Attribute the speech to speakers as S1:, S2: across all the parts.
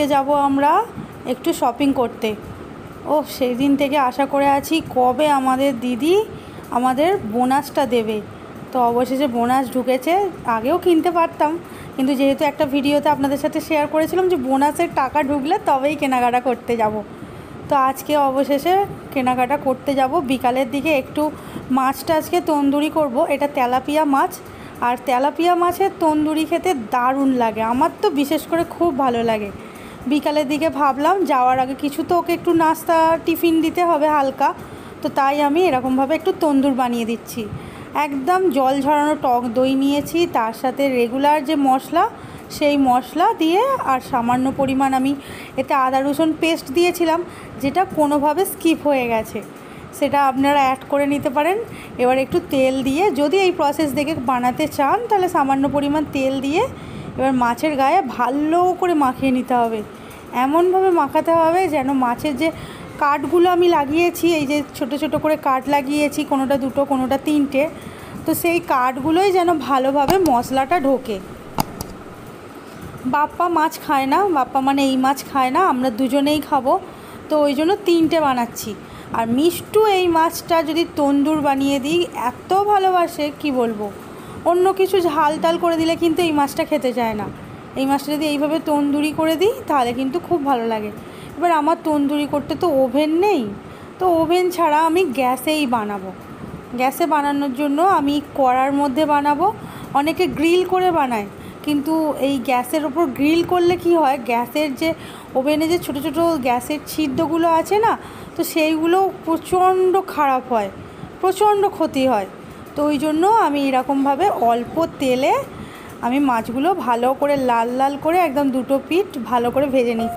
S1: আজকে যাব আমরা একটু শপিং করতে। ও সেই দিন থেকে আশা করে আছি কবে আমাদের দিদি আমাদের বোনাসটা দেবে। তো অবশেষে বোনাস ঢুকেছে। আগেও কিনতে পারতাম, কিন্তু যেহেতু একটা ভিডিওতে আপনাদের সাথে শেয়ার করেছিলাম যে বোনাসের টাকা ঢুকলে তবেই কেনাকাটা করতে যাব, তো আজকে অবশেষে কেনাকাটা করতে যাব। বিকালের দিকে একটু মাছটা আজকে তন্দুরি করব। এটা তেলাপিয়া মাছ, আর তেলাপিয়া মাছের তন্দুরি খেতে দারুণ লাগে, আমার তো বিশেষ করে খুব ভালো লাগে। বিকালের দিকে ভাবলাম যাওয়ার আগে কিছু তো ওকে একটু নাস্তা টিফিন দিতে হবে হালকা, তো তাই আমি এরকমভাবে একটু তন্দুর বানিয়ে দিচ্ছি। একদম জল ঝরানো টক দই নিয়েছি, তার সাথে রেগুলার যে মশলা সেই মশলা দিয়ে, আর সামান্য পরিমাণ আমি এতে আদা রসুন পেস্ট দিয়েছিলাম, যেটা কোনোভাবে স্কিপ হয়ে গেছে, সেটা আপনারা অ্যাড করে নিতে পারেন। এবার একটু তেল দিয়ে, যদি এই প্রসেস দেখে বানাতে চান তাহলে সামান্য পরিমাণ তেল দিয়ে এবার মাছের গায়ে ভালো করে মাখিয়ে নিতে হবে। এমনভাবে মাখাতে হবে যেন মাছের যে কাটগুলো আমি লাগিয়েছি, এই যে ছোট ছোট করে কাট লাগিয়েছি, কোনোটা দুটো কোনোটা তিনটে, তো সেই কাটগুলোই যেন ভালোভাবে মশলাটা ঢোকে। বাপ্পা মাছ খায় না, বাপ্পা মানে এই মাছ খায় না, আমরা দুজনেই খাবো, তো ওই জন্য তিনটে বানাচ্ছি। আর মিষ্টু এই মাছটা যদি তন্দুর বানিয়ে দিই এত ভালোবাসে কি বলবো। অন্য কিছু ঝাল টাল করে দিলে কিন্তু এই মাছটা খেতে চায় না। এই মাছটা যদি এইভাবে তন্দুরি করে দিই তাহলে কিন্তু খুব ভালো লাগে। এবার আমার তন্দুরি করতে তো ওভেন নেই, তো ওভেন ছাড়া আমি গ্যাসেই বানাবো। গ্যাসে বানানোর জন্য আমি কড়ার মধ্যে বানাবো। অনেকে গ্রিল করে বানায়, কিন্তু এই গ্যাসের ওপর গ্রিল করলে কি হয়, গ্যাসের যে ওভেনে যে ছোট ছোট গ্যাসের ছিদ্রগুলো আছে না, তো সেইগুলো প্রচণ্ড খারাপ হয়, প্রচণ্ড ক্ষতি হয়। তো ওই জন্য আমি এরকমভাবে অল্প তেলে আমি মাছগুলো ভালো করে লাল লাল করে একদম দুটো পিঠ ভালো করে ভেজে নিই।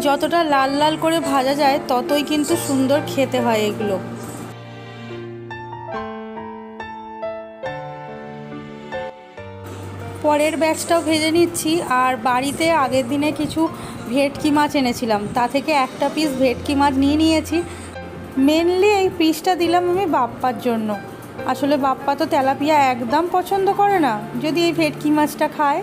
S1: যতটা লাল লাল করে ভাজা যায় ততই কিন্তু সুন্দর খেতে হয় এগুলো। পরের ব্যাচটাও ভেজে নিচ্ছি। আর বাড়িতে আগের দিনে কিছু ভেটকি মাছ এনেছিলাম, তা থেকে একটা পিস ভেটকি মাছ নিয়ে নিয়েছি। মেনলি এই পিসটা দিলাম আমি বাপ্পার জন্য। আসলে বাপ্পা তো তেলাপিয়া একদম পছন্দ করে না, যদি এই ভেটকি মাছটা খায়।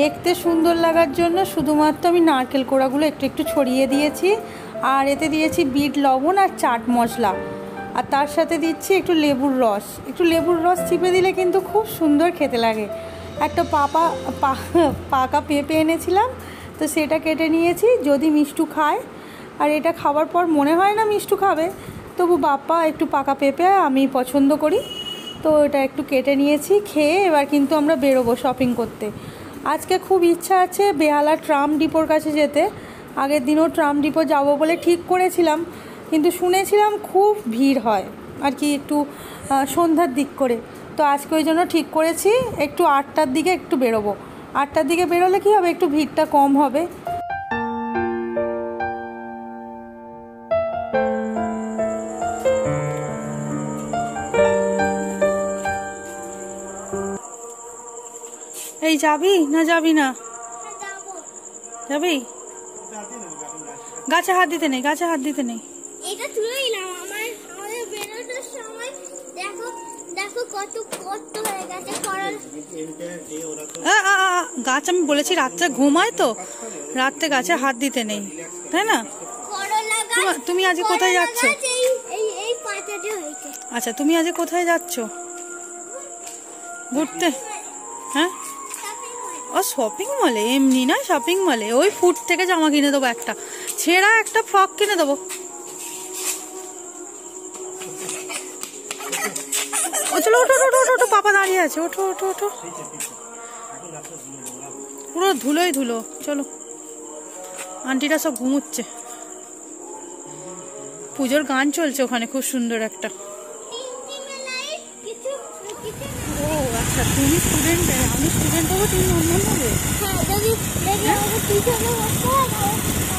S1: দেখতে সুন্দর লাগার জন্য শুধুমাত্র আমি নারকেল কোড়াগুলো একটু একটু ছড়িয়ে দিয়েছি, আর এতে দিয়েছি বিট লবণ আর চাট মশলা, আর তার সাথে দিচ্ছি একটু লেবুর রস। একটু লেবুর রস চিপে দিলে কিন্তু খুব সুন্দর খেতে লাগে। একটা পাকা পেঁপে এনেছিলাম, তো সেটা কেটে নিয়েছি, যদি মিষ্টু খায়। আর এটা খাবার পর মনে হয় না মিষ্টু খাবে, তবু বাপ্পা একটু পাকা পেঁপে আমি পছন্দ করি, তো এটা একটু কেটে নিয়েছি। খেয়ে এবার কিন্তু আমরা বেরোবো শপিং করতে। আজকে খুব ইচ্ছা আছে বেহালা ট্রাম ডিপোর কাছে যেতে। আগের দিনও ট্রাম ডিপো যাব বলে ঠিক করেছিলাম, কিন্তু শুনেছিলাম খুব ভিড় হয় আর কি, একটু সন্ধ্যার দিক করে। তো আজকে ওই জন্য ঠিক করেছি একটু 8টার দিকে একটু বেরোবো। 8টার দিকে বেরোলে কী হবে, একটু ভিড়টা কম হবে। এই যাবি না যাবি না? যাবি? গাছে হাত দিতে নেই, গাছে হাত দিতে নেই।
S2: এটা তুলে নিলাম আমাদের বেরোনোর সময়। দেখো দেখো কত কত হয়ে গেছে করল।
S1: গাছ আমি বলেছি রাত্রে ঘুমায়, তো রাত্রে গাছে হাত দিতে নেই, তাই না? তুমি আজ কোথায় যাচ্ছ?
S2: এই পাতাটা হয়েছে।
S1: আচ্ছা, তুমি আজ কোথায় যাচ্ছ? ঘুরতে? হ্যাঁ, ও শপিং মলে? এমনি না, শপিং মলে ওই ফুট থেকে জামা কিনে দেবো, একটা ছেঁড়া একটা ফ্রক কিনে দেবো। চলো ওঠো ওঠো ওঠো ওঠো, পাপা দাঁড়িয়ে আছে, ওঠো ওঠো ওঠো, পুরো ধুলোই ধুলো। চলো, আন্টিরা সব ঘুমুচ্ছে, পুজোর গান চলছে ওখানে খুব সুন্দর একটা। ও আচ্ছা, আচ্ছা তুমি স্টুডেন্ট, আমি স্টুডেন্ট হবো, তুমি নর্মাল হবে?
S2: হ্যাঁ, যদি আমাকে পিছনে বসতে হয়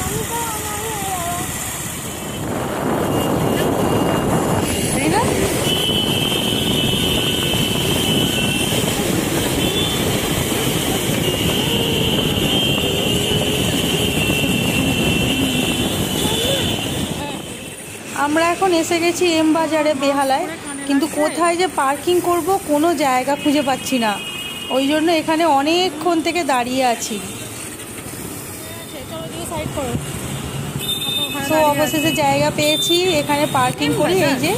S2: আমি তো আমার হয়ে যাবো।
S1: তাই না? আমরা এখন এসে গেছি এম বাজারে বেহালায়, কিন্তু কোথায় যে পার্কিং করব কোনো জায়গা খুঁজে পাচ্ছি না, ওই জন্য এখানে অনেকক্ষণ থেকে দাঁড়িয়ে আছি। তো অবশেষে জায়গা পেয়েছি, এখানে পার্কিং করি। এই যে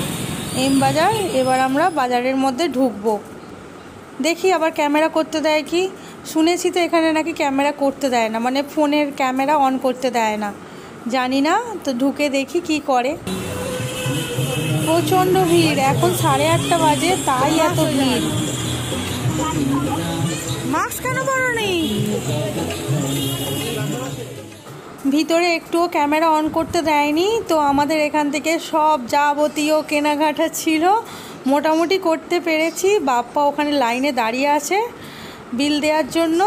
S1: এম বাজার, এবার আমরা বাজারের মধ্যে ঢুকবো। দেখি আবার ক্যামেরা করতে দেয় কি, শুনেছি তো এখানে নাকি ক্যামেরা করতে দেয় না, মানে ফোনের ক্যামেরা অন করতে দেয় না, জানি না। তো ঢুকে দেখি কি করে। প্রচণ্ড ভিড়, এখন 8:30 বাজে, তাই এত ভিড়। মাস্ক কেন পরোনি? ভিতরে একটুও ক্যামেরা অন করতে দেয়নি। তো আমাদের এখান থেকে সব যাবতীয় কেনাকাটা ছিল, মোটামুটি করতে পেরেছি। বাপ্পা ওখানে লাইনে দাঁড়িয়ে আছে বিল দেওয়ার জন্য।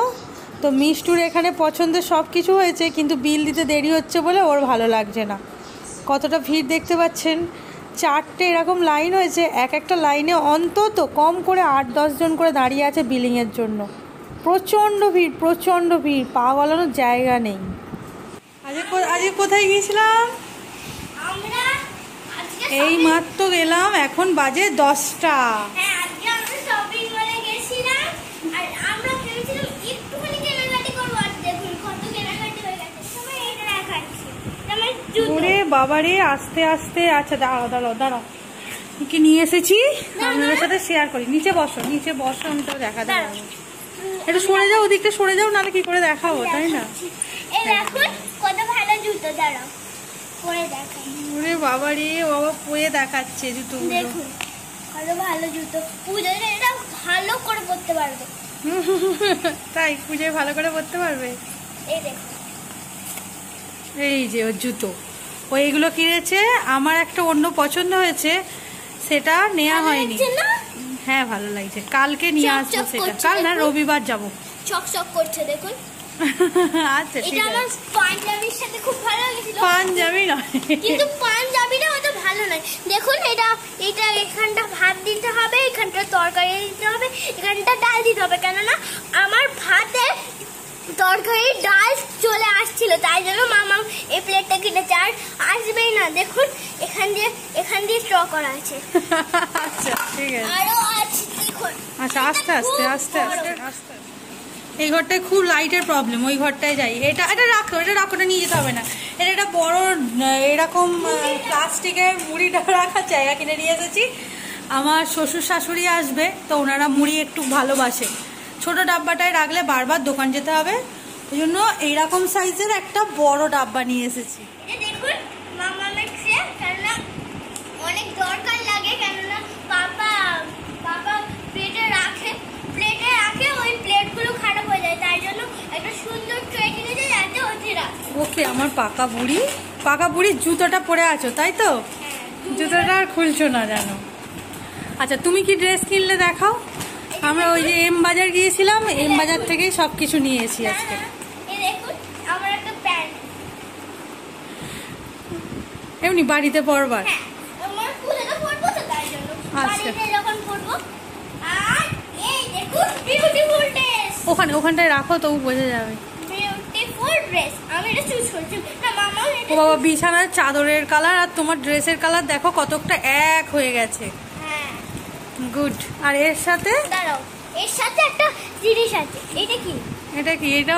S1: তো মিষ্টুর এখানে পছন্দের সব কিছু হয়েছে, কিন্তু বিল দিতে দেরি হচ্ছে বলে ওর ভালো লাগছে না। কতটা ভিড় দেখতে পাচ্ছেন, 4টে এরকম লাইন হয়েছে, এক একটা লাইনে অন্তত কম করে 8-10 জন করে দাঁড়িয়ে আছে বিলিংয়ের জন্য। প্রচণ্ড ভিড়, প্রচণ্ড ভিড়, পা গলানোর জায়গা নেই। আজকে কোথায় গিয়েছিলাম?
S2: আমরা আজকে
S1: এই মাত্র গেলাম, এখন বাজে 10টা।
S2: হ্যাঁ, আজকে আমরা শপিং মলে গেছিলাম, আর আমরা ভেবেছিলাম একটুখানি কেনাকাটি করবো, আর দেখুন কত কেনাকাটি হয়ে গেছে। সবাই এটা দেখাচ্ছে, আমার জুতো।
S1: ওরে বাবারে, আস্তে আস্তে। আচ্ছা দাঁড়াও, কি নিয়ে এসেছি আপনাদের সাথে শেয়ার করি। নিচে বসো, আমি তো দেখাতে পারবো। একটু সরে যাও, ওদিকটা সরে যাও, নাহলে কি করে দেখাবো, তাই না?
S2: এই দেখুন কত ভালো জুতো, দাঁড়াও পরে দেখাই।
S1: ওরে বাবারে, বাবা পরে দেখাচ্ছে জুতোগুলো।
S2: দেখুন কত ভালো জুতো, পুজোয় এটা ভালো করে পরতে পারবে।
S1: তাই পুজোয় ভালো করে পরতে পারবে।
S2: এই দেখুন,
S1: এই যে ওর জুতো, ও এইগুলো কিনেছে। আমার একটা অন্য পছন্দ হয়েছে, সেটা নেওয়া হয়নি।
S2: লাগছে না?
S1: হ্যাঁ ভালো লাগছে, কালকে নিয়ে আসবো
S2: চকচক
S1: সেটা।
S2: করছে,
S1: কাল না,
S2: দেখুন।
S1: রবিবার যাবো।
S2: চকচক করছে দেখুন।
S1: আচ্ছা ঠিক
S2: এটা আমার
S1: আছে।
S2: পাঞ্জাবির সাথে খুব ভালো লেগেছিল।
S1: পাঞ্জাবি নয়,
S2: কিন্তু পাঞ্জাবিটা অত ভালো নয়। দেখুন এটা এখানটা ভাত দিতে হবে, এখানটা তরকারি দিতে হবে, এখানটা ডাল দিতে হবে, কেননা আমার ভাতে তরকারি ডাল চলে আসছিল, তাই জন্য মামা এই প্লেটটা কিনেছে। আর আসবেই না, দেখুন এখান দিয়ে স্ট্র করা আছে।
S1: আচ্ছা ঠিক আছে।
S2: আরো আছে দেখুন।
S1: আচ্ছা আস্তে আস্তে
S2: খুব
S1: আস্তে
S2: বড়।
S1: আস্তে আস্তে। এই ঘরটায় খুব লাইটের প্রবলেম, ওই ঘরটায় যাই। এটা রাখো, এটা নিয়ে যেতে হবে না। এটা একটা বড় এরকম প্লাস্টিকের মুড়ি রাখার জায়গা কিনে নিয়ে এসেছি। আমার শ্বশুর শাশুড়ি আসবে, তো ওনারা মুড়ি একটু ভালোবাসে। ছোট ডাব্বাটায় রাখলে বারবার দোকান যেতে হবে, ওই জন্য এইরকম সাইজের একটা বড় ডাব্বা নিয়ে এসেছি।
S2: এটা দেখুন মামা মেক্সে, কেননা অনেক দরকার লাগে, কেননা পাপা প্লেটে রাখে, ওই প্লেটগুলো খারাপ হয়ে যায়, তাই জন্য একটা সুন্দর ট্রে কিনেছে যাতে ওতে রাখে।
S1: ওকে, আমার পাকা বুড়ি জুতোটা পরে আছো, তাই তো? জুতোটা আর খুলছো না জানো। আচ্ছা তুমি কি ড্রেস কিনলে দেখাও। আমরা ওই যে এম বাজার গিয়েছিলাম, এম বাজার থেকেই সব কিছু নিয়ে এসেছি আজকে।
S2: এই দেখুন আমার একটা প্যান্ট,
S1: এমনি বাড়িতে পরবার।
S2: হ্যাঁ আমার পুজোতে পরবো তো, তাই জন্য
S1: আচ্ছা।
S2: বাড়িতে যখন পরবো। আর এই দেখুন বিউটিফুল ড্রেস,
S1: ওখানটায় রাখো, তবু বোঝা যাবে।
S2: বিউটিফুল ড্রেস, আমি এটা চুজ করছি না। মামা
S1: ও বাবা, বিছানার চাদরের কালার আর তোমার ড্রেসের কালার দেখো কতটা এক হয়ে গেছে।
S2: হ্যাঁ
S1: গুড। আর এর সাথে
S2: দাঁড়াও, এর সাথে একটা জিনিস আছে। এটা কি?
S1: এটা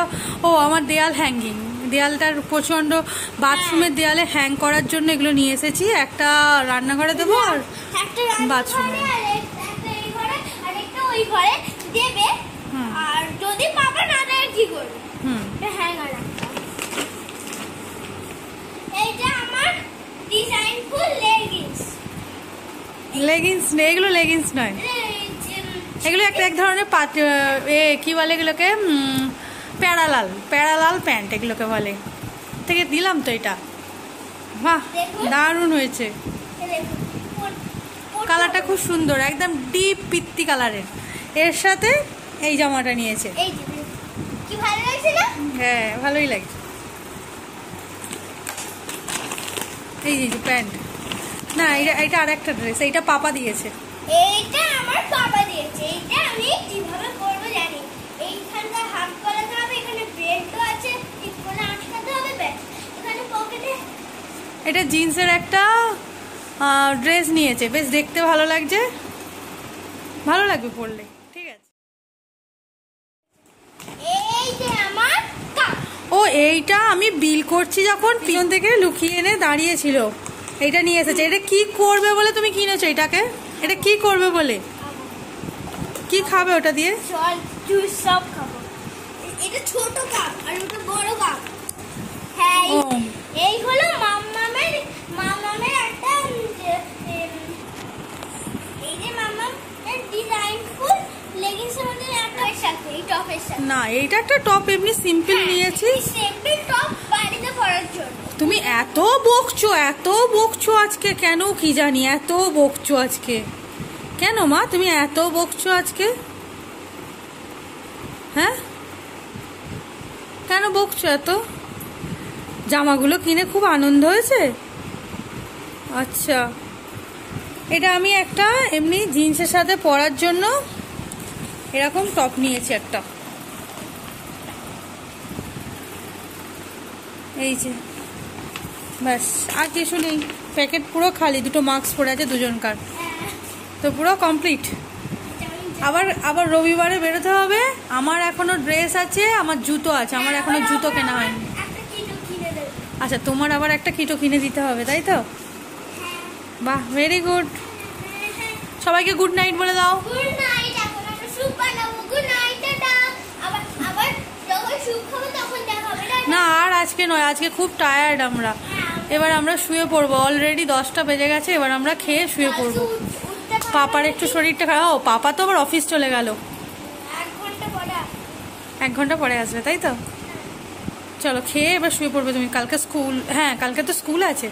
S1: আমার দেয়াল হ্যাঙ্গিং, দেয়ালটার প্রচন্ড বাথরুমের দেয়ালে হ্যাং করার জন্য এগুলো নিয়ে এসেছি। একটা রান্নাঘরে দেবো আর
S2: একটা
S1: বাথরুমে।
S2: রান্নাঘরে আর একটা এই ঘরে আর একটা ওই ঘরে দেবে। আর যদি পাপা না দেয় কি করবে? এটা হ্যাঙ্গার রাখতে হবে। এইটা আমার ডিজাইন ফুল
S1: লেগিংস নেই, এগুলো লেগিংস নয়, এগুলো এক ধরনের কি বলে এগুলোকে, প্যারালাল প্যান্ট এগুলোকে বলে। থেকে দিলাম তো এটা, বাহ দারুণ হয়েছে। কালারটা খুব সুন্দর, একদম ডিপ পিত্তি কালারের। এর সাথে এই জামাটা নিয়েছে।
S2: এই যে কি ভালো লাগছে না?
S1: হ্যাঁ ভালোই লাগছে। এই যে প্যান্ট, না এটা আর একটা ড্রেস, এইটা পাপা দিয়েছে।
S2: এইটা আমার বাবা দিয়েছে। এইটা আমি কিভাবে করব জানি। এইখানটা হাফ করাতে হবে, এখানে বেল্টও আছে, ঠিক করে আটকাতে হবে, ব্যাস। এখানে পকেটে
S1: এটা জিন্সের একটা ড্রেস নিয়েছে, বেশ দেখতে ভালো লাগছে, ভালো লাগবে পরলে। ঠিক আছে।
S2: এই যে আমার কাপ।
S1: ও এইটা আমি বিল করছি যখন পিছন থেকে লুকিয়ে এনে দাঁড়িয়েছিল, এইটা নিয়ে এসেছে। এটা কি করবে বলে তুমি কিনেছো এটাকে? এটা কি করবে বলে? কি খাবে ওটা দিয়ে?
S2: জল জুস সব খাবো। এটা ছোট কাপ আর ওটা বড় কাপ। হ্যাঁ
S1: ও।
S2: এই হলো মাম্মামের একটা এই যে মাম্মামের ডিজাইনফুল লেগিংসের মধ্যে একটা সাথে এই টপের সাথে।
S1: না এইটা একটা টপ, এমনি সিম্পল নিয়েছি।
S2: সিম্পল টপ বাড়িতে পরার জন্য।
S1: তুমি এত বকছো আজকে কেন কি জানি, এত বকছো আজকে কেন মা? তুমি এত বকছো আজকে, হ্যাঁ কেন বকছো এত? জামাগুলো কিনে খুব আনন্দ হয়েছে? আচ্ছা, এটা আমি একটা এমনি জিন্সের সাথে পরার জন্য এরকম টপ নিয়েছি একটা। এই যে ব্যাস, আর কিছু নেই। প্যাকেট পুরো খালি, দুটো মাস্ক পরে আছে দুজনকার, তো পুরো কমপ্লিট। আবার রবিবারে বেরোতে হবে। আমার এখনো ড্রেস আছে, আমার জুতো আছে, আমার এখনো জুতো কেনা হয়নি। আচ্ছা, তোমার আবার একটা কিটো কিনে দিতে হবে, তাই তো? বাহ, ভেরি গুড। সবাইকে গুড নাইট বলে দাও।
S2: Good night. এখন আমরা স্যুপ বানাবো। Good night, tata. আবার যখন স্যুপ খাবো তখন দেখা হবে।
S1: না আর আজকে নয়, আজকে খুব টায়ার্ড আমরা। এবার আমরা শুয়ে পড়বো, অলরেডি 10টা বেজে গেছে। এবার আমরা খেয়ে শুয়ে পড়বো। পাপার একটু শরীরটা খারাপ। ও পাপা তো আবার অফিস চলে গেল, 1 ঘন্টা পরে আসবে, তাই তো? চলো খেয়ে এবার শুয়ে পড়বে তুমি। কালকে স্কুল, হ্যাঁ কালকে তো স্কুল আছে।